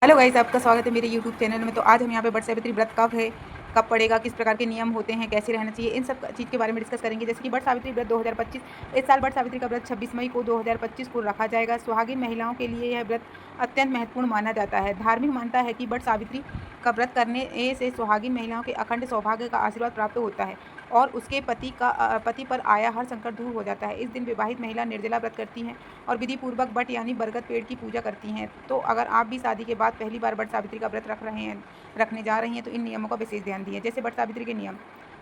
Hello guys, आपका स्वागत है मेरे यूट्यूब चैनल में। तो आज हम यहाँ पे बट सावित्री व्रत कब है, कब पड़ेगा, किस प्रकार के नियम होते हैं, कैसे रहना चाहिए, इन सब चीज़ के बारे में डिस्कस करेंगे। जैसे कि बट सावित्री व्रत 2025, इस साल बट सावित्री का व्रत 26 मई को 2025 को रखा जाएगा। सुहागिन महिलाओं के लिए यह व्रत अत्यंत महत्वपूर्ण माना जाता है। धार्मिक मान्यता है कि बट सावित्री का व्रत करने से सुहागिन महिलाओं के अखंड सौभाग्य का आशीर्वाद प्राप्त होता है और उसके पति पर आया हर संकट दूर हो जाता है। इस दिन विवाहित महिला निर्जला व्रत करती हैं और विधि पूर्वक बट यानी बरगद पेड़ की पूजा करती हैं। तो अगर आप भी शादी के बाद पहली बार बट सावित्री का व्रत रखने जा रही हैं तो इन नियमों का विशेष ध्यान दिए। जैसे बट सावित्री के नियम।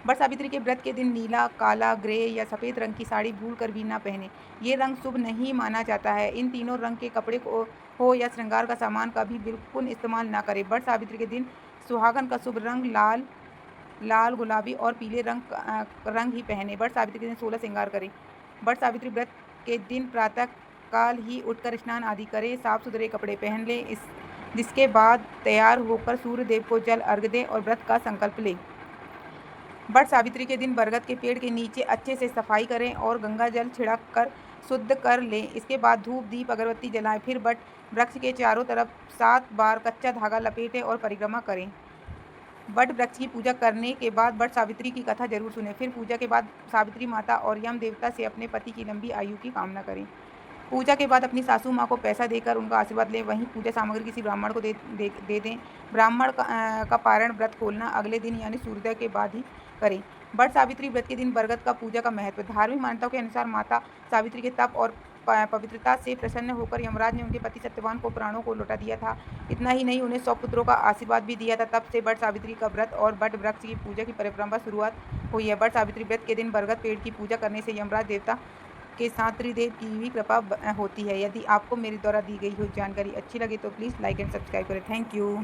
बट सावित्री के व्रत के दिन नीला, काला, ग्रे या सफ़ेद रंग की साड़ी भूल कर भी ना पहने। ये रंग शुभ नहीं माना जाता है। इन तीनों रंग के कपड़े को हो या श्रृंगार का सामान का भी बिल्कुल इस्तेमाल ना करें। बट सावित्री के दिन सुहागन का शुभ रंग लाल, गुलाबी और पीले रंग ही पहने। बट सावित्री के दिन 16 श्रृंगार करें। बट सावित्री व्रत के दिन प्रातः काल ही उठकर स्नान आदि करें, साफ सुथरे कपड़े पहन लें, जिसके बाद तैयार होकर सूर्य देव को जल अर्घ्य दें और व्रत का संकल्प लें। बट सावित्री के दिन बरगद के पेड़ के नीचे अच्छे से सफाई करें और गंगा जल छिड़क कर शुद्ध कर लें। इसके बाद धूप, दीप, अगरबत्ती जलाएं। फिर बट वृक्ष के चारों तरफ 7 बार कच्चा धागा लपेटें और परिक्रमा करें। बट वृक्ष की पूजा करने के बाद बट सावित्री की कथा जरूर सुनें। फिर पूजा के बाद सावित्री माता और यम देवता से अपने पति की लंबी आयु की कामना करें। पूजा के बाद अपनी सासू माँ को पैसा देकर उनका आशीर्वाद लें। वहीं पूजा सामग्री किसी ब्राह्मण को दे दें। ब्राह्मण का पारण व्रत खोलना अगले दिन यानी सूर्योदय के बाद ही करें। बट सावित्री व्रत के दिन बरगद का पूजा का महत्व। धार्मिक मान्यताओं के अनुसार माता सावित्री के तप और पवित्रता से प्रसन्न होकर यमराज ने उनके पति सत्यवान को प्राणों को लौटा दिया था। इतना ही नहीं, उन्हें 100 पुत्रों का आशीर्वाद भी दिया था। तब से बट सावित्री का व्रत और बट वृक्ष की पूजा की परंपरा शुरुआत हुई है। बट सावित्री व्रत के दिन बरगद पेड़ की पूजा करने से यमराज देवता के साथ त्रिदेव की भी कृपा होती है। यदि आपको मेरे द्वारा दी गई हुई जानकारी अच्छी लगे तो प्लीज़ लाइक एंड सब्सक्राइब करें। Thank you.